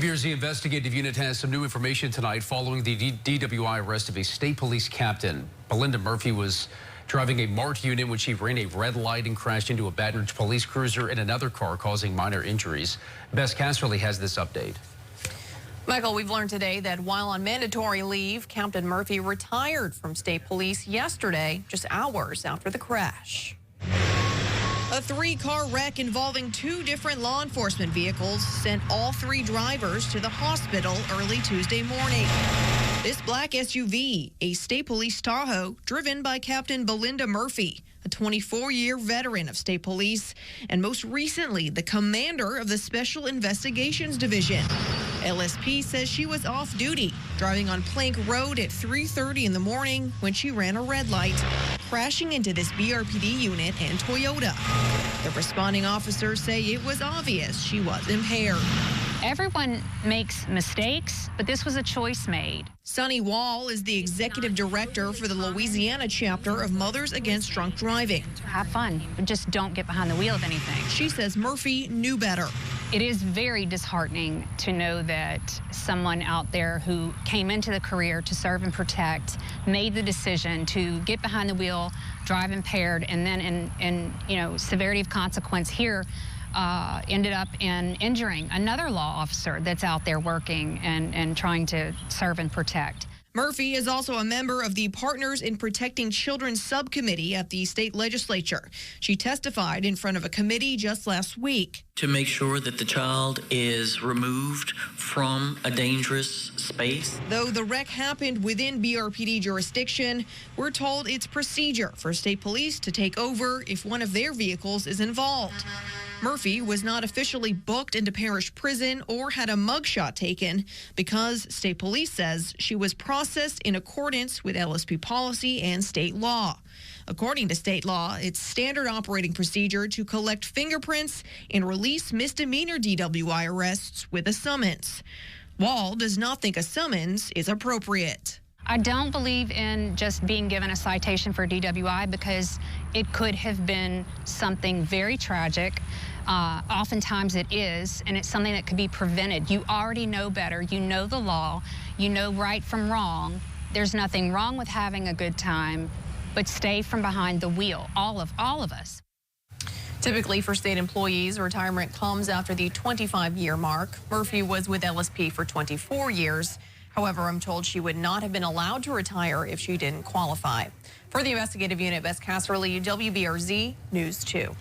WBRZ Investigative Unit has some new information tonight following the DWI arrest of a state police captain. Belinda Murphy was driving a MART unit when she ran a red light and crashed into a Baton Rouge police cruiser and another car, causing minor injuries. Bess Casserly has this update. Michael, we've learned today that while on mandatory leave, Captain Murphy retired from state police yesterday, just hours after the crash. A three-car wreck involving two different law enforcement vehicles sent all three drivers to the hospital early Tuesday morning. This black SUV, a state police Tahoe, driven by Captain Belinda Murphy, a 24-year veteran of state police, and most recently the commander of the Special Investigations Division. LSP says she was off duty, driving on Plank Road at 3:30 in the morning when she ran a red light, crashing into this BRPD unit and Toyota. The responding officers say it was obvious she was impaired. Everyone makes mistakes, but this was a choice made. Sunny Wall is the executive director for the Louisiana chapter of Mothers Against Drunk Driving. Have fun, but just don't get behind the wheel of anything. She says Murphy knew better. It is very disheartening to know that someone out there who came into the career to serve and protect made the decision to get behind the wheel, drive impaired, and then in severity of consequence here, ended up in injuring another law officer that's out there working and trying to serve and protect. Murphy is also a member of the Partners in Protecting Children subcommittee at the state legislature. She testified in front of a committee just last week. To make sure that the child is removed from a dangerous space. Though the wreck happened within BRPD jurisdiction, we're told it's procedure for state police to take over if one of their vehicles is involved. Murphy was not officially booked into parish prison or had a mugshot taken because state police says she was processed in accordance with LSP policy and state law. According to state law, it's standard operating procedure to collect fingerprints and release misdemeanor DWI arrests with a summons. Wall does not think a summons is appropriate. I don't believe in just being given a citation for DWI because it could have been something very tragic. Oftentimes it is, and it's something that could be prevented. You already know better. You know the law. You know right from wrong. There's nothing wrong with having a good time, but stay from behind the wheel, all of us. Typically for state employees, retirement comes after the 25-year mark. Murphy was with LSP for 24 years. However, I'm told she would not have been allowed to retire if she didn't qualify. For the investigative unit, Bess Casserly, WBRZ News 2.